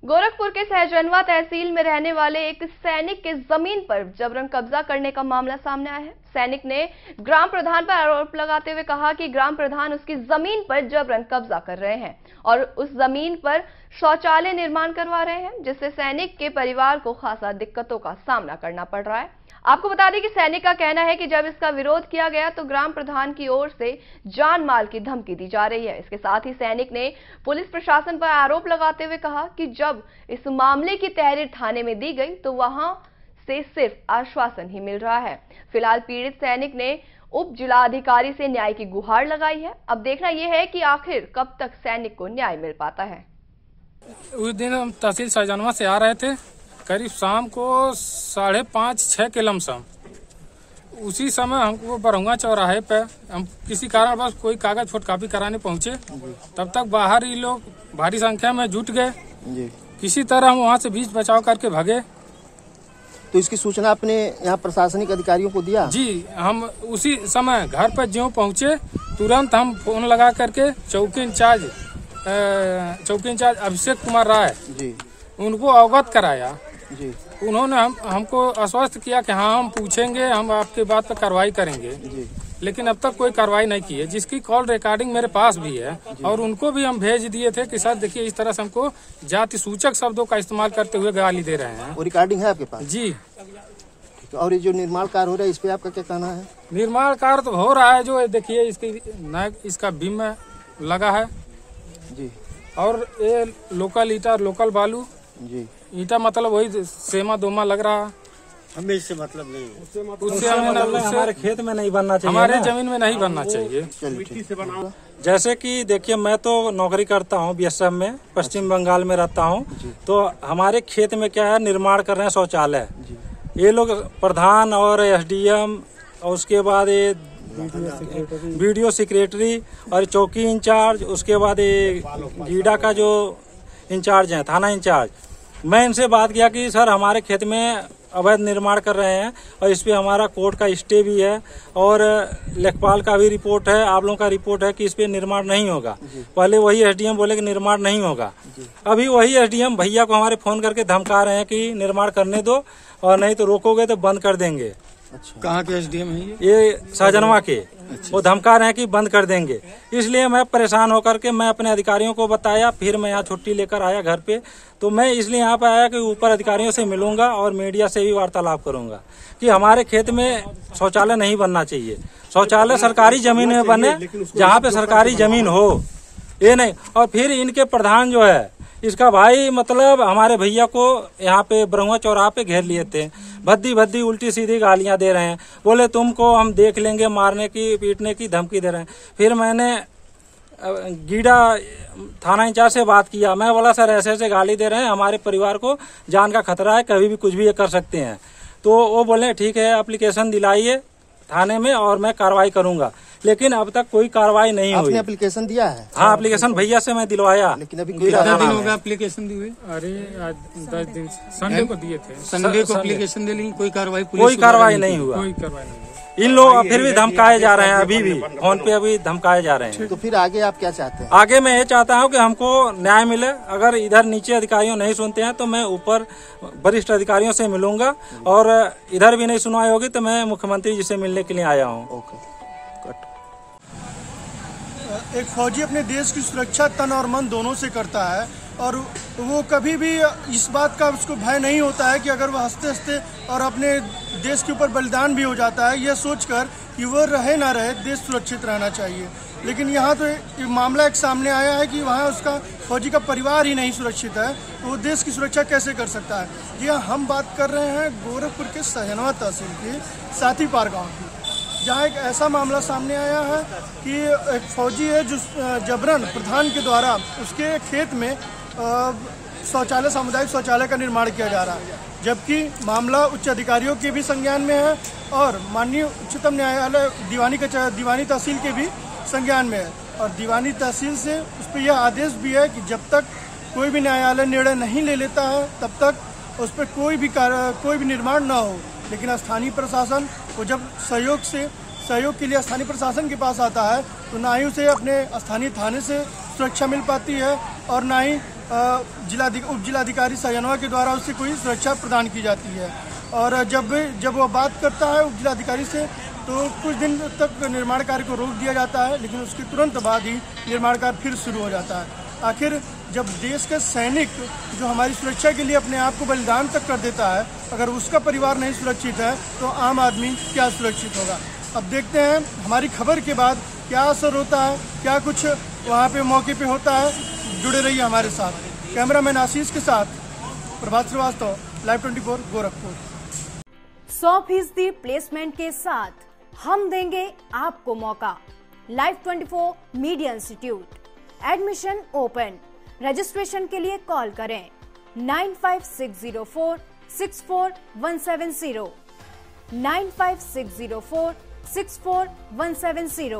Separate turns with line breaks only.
गोरखपुर के सहजनवा तहसील में रहने वाले एक सैनिक के जमीन पर जबरन कब्जा करने का मामला सामने आया है। सैनिक ने ग्राम प्रधान पर आरोप लगाते हुए कहा कि ग्राम प्रधान उसकी जमीन पर जबरन कब्जा कर रहे हैं और उस जमीन पर शौचालय निर्माण करवा रहे हैं, जिससे सैनिक के परिवार को खासा दिक्कतों का सामना करना पड़ रहा है। आपको बता दें कि सैनिक का कहना है कि जब इसका विरोध किया गया तो ग्राम प्रधान की ओर से जान माल की धमकी दी जा रही है। इसके साथ ही सैनिक ने पुलिस प्रशासन पर आरोप लगाते हुए कहा कि जब इस मामले की तहरीर थाने में दी गई तो वहां से सिर्फ आश्वासन ही मिल रहा है। फिलहाल पीड़ित सैनिक ने उप जिलाधिकारी से न्याय की गुहार लगाई है। अब देखना यह है कि आखिर कब तक सैनिक को न्याय मिल पाता है।
उस दिन हम तहसील सहजनवा से आ रहे थे, करीब शाम को 5:30-6 के लमसम। उसी समय हमको बरहुआ चौराहे पे हम किसी कारणवश कोई कागज फोटोकॉपी कराने पहुंचे, तब तक बाहर ही लोग भारी संख्या में जुट गए। किसी तरह हम वहां से बीच बचाव करके भागे।
तो इसकी सूचना आपने यहाँ प्रशासनिक अधिकारियों को दिया? जी,
हम उसी समय घर पर ज्यों पहुंचे तुरंत हम फोन लगा करके चौकी इंचार्ज अभिषेक कुमार राय जी उनको अवगत कराया जी। उन्होंने हमको आश्वस्त किया कि हाँ हम पूछेंगे, हम आपके बात पर कार्रवाई करेंगे जी। लेकिन अब तक कोई कार्रवाई नहीं की है, जिसकी कॉल रिकॉर्डिंग मेरे पास भी है और उनको भी हम भेज दिए थे कि सर देखिए इस तरह से हमको जाति सूचक शब्दों का इस्तेमाल करते हुए गाली दे रहे हैं।
वो रिकॉर्डिंग है आपके पास? जी। और ये जो निर्माण कार्य हो रहा है इस पे आपका क्या कहना है?
निर्माण कार्य तो हो रहा है, जो देखिए इसका बीम लगा है जी, और ये लोकल ईटा लोकल बालू जी, ईटा मतलब वही सेमा दोमा लग रहा है।
हमें इससे मतलब नहीं,
उससे हमारे खेत में नहीं बनना चाहिए, हमारे जमीन में नहीं बनना चाहिए।
मिट्टी से बनाओ। जैसे कि देखिए मैं तो नौकरी करता हूँ बीएसएफ में, पश्चिम बंगाल में रहता हूँ, तो हमारे खेत में क्या है निर्माण कर रहे हैं शौचालय। ये लोग प्रधान और एसडीएम और उसके बाद ये वीडियो सेक्रेटरी और चौकी इंचार्ज, उसके बाद ये गीडा का जो इंचार्ज है थाना इंचार्ज, मैं इनसे बात किया कि सर हमारे खेत में अवैध निर्माण कर रहे हैं और इस पे हमारा कोर्ट का स्टे भी है और लेखपाल का भी रिपोर्ट है, आप लोगों का रिपोर्ट है कि इस पे निर्माण नहीं होगा। पहले वही एसडीएम बोले कि निर्माण नहीं होगा, अभी वही एसडीएम भैया को हमारे फोन करके धमका रहे हैं कि निर्माण करने दो और नहीं तो रोकोगे तो बंद कर देंगे।
अच्छा। कहाँ के एसडीएम है
ये सहजनवा के। अच्छा। वो धमका रहे हैं कि बंद कर देंगे। इसलिए मैं परेशान होकर के मैं अपने अधिकारियों को बताया, फिर मैं यहाँ छुट्टी लेकर आया घर पे। तो मैं इसलिए यहाँ पे आया कि ऊपर अधिकारियों से मिलूंगा और मीडिया से भी वार्तालाप करूंगा कि हमारे खेत में शौचालय नहीं बनना चाहिए। शौचालय सरकारी जमीन में बने, जहाँ पे सरकारी जमीन हो, ये नहीं। और फिर इनके प्रधान जो है इसका भाई मतलब हमारे भैया को यहाँ पे बरहुआ चौराहा पे घेर लिए थे, भद्दी उल्टी सीधी गालियां दे रहे हैं, बोले तुमको हम देख लेंगे, मारने की पीटने की धमकी दे रहे हैं। फिर मैंने गीडा थाना इंचार्ज से बात किया, मैं बोला सर ऐसे ऐसे गाली दे रहे हैं, हमारे परिवार को जान का खतरा है, कभी भी कुछ भी कर सकते हैं। तो वो बोले ठीक है एप्लीकेशन दिलाइए थाने में और मैं कार्रवाई करूंगा, लेकिन अब तक कोई कार्रवाई नहीं हुई। आपने एप्लीकेशन दिया है? हाँ, एप्लीकेशन भैया से मैं दिलवाया,
लेकिन अभी कितना दिन हो गया एप्लीकेशन दिए हुए? अरे आज 10 दिन, संडे को दिए थे, संडे को एप्लीकेशन दे, लेकिन कोई कार्रवाई नहीं हुआ। कोई कार्रवाई नहीं हुआ।
इन लोग फिर भी धमकाए जा रहे हैं, अभी भी फोन पे अभी धमकाए जा रहे हैं। तो फिर आगे आप क्या चाहते हैं? आगे मैं ये चाहता हूँ कि हमको न्याय मिले। अगर इधर नीचे अधिकारियों नहीं सुनते हैं तो मैं ऊपर वरिष्ठ अधिकारियों से मिलूंगा और इधर भी नहीं सुनवाई होगी तो मैं मुख्यमंत्री जी से मिलने के लिए आया हूँ।
एक फौजी अपने देश की सुरक्षा तन और मन दोनों से करता है और वो कभी भी इस बात का उसको भय नहीं होता है कि अगर वह हंसते हंसते और अपने देश के ऊपर बलिदान भी हो जाता है, यह सोचकर कि वह रहे ना रहे देश सुरक्षित रहना चाहिए। लेकिन यहाँ तो एक मामला एक सामने आया है कि वहाँ उसका फौजी का परिवार ही नहीं सुरक्षित है, तो वो देश की सुरक्षा कैसे कर सकता है। जी हाँ, हम बात कर रहे हैं गोरखपुर के सहजनवा तहसील के साथीपार गाँव की, जहाँ एक ऐसा मामला सामने आया है कि एक फौजी है जो जबरन प्रधान के द्वारा उसके खेत में शौचालय सामुदायिक शौचालय का निर्माण किया जा रहा है, जबकि मामला उच्च अधिकारियों के भी संज्ञान में है और माननीय उच्चतम न्यायालय दीवानी तहसील के भी संज्ञान में है। और दीवानी तहसील से उस पर यह आदेश भी है कि जब तक कोई भी न्यायालय निर्णय नहीं ले लेता है तब तक उस पर कोई भी निर्माण न हो। लेकिन स्थानीय प्रशासन को जब सहयोग के लिए स्थानीय प्रशासन के पास आता है तो ना ही उसे अपने स्थानीय थाने से सुरक्षा मिल पाती है और ना ही उप जिलाधिकारी सहजनवा के द्वारा उसे कोई सुरक्षा प्रदान की जाती है। और जब वो बात करता है उप जिलाधिकारी से तो कुछ दिन तक निर्माण कार्य को रोक दिया जाता है, लेकिन उसके तुरंत बाद ही निर्माण कार्य फिर शुरू हो जाता है। आखिर जब देश का सैनिक जो हमारी सुरक्षा के लिए अपने आप को बलिदान तक कर देता है, अगर उसका परिवार नहीं सुरक्षित है तो आम आदमी क्या सुरक्षित होगा। अब देखते हैं हमारी खबर के बाद क्या असर होता है, क्या कुछ वहाँ पे मौके पे होता है। जुड़े रहिए हमारे साथ। कैमरामैन आशीष के साथ प्रभात श्रीवास्तव, लाइव 24 गोरखपुर।
100% प्लेसमेंट के साथ हम देंगे आपको मौका। Live 24 media institute, admission open. Registration के लिए कॉल करें 95604 64170 95604 64170।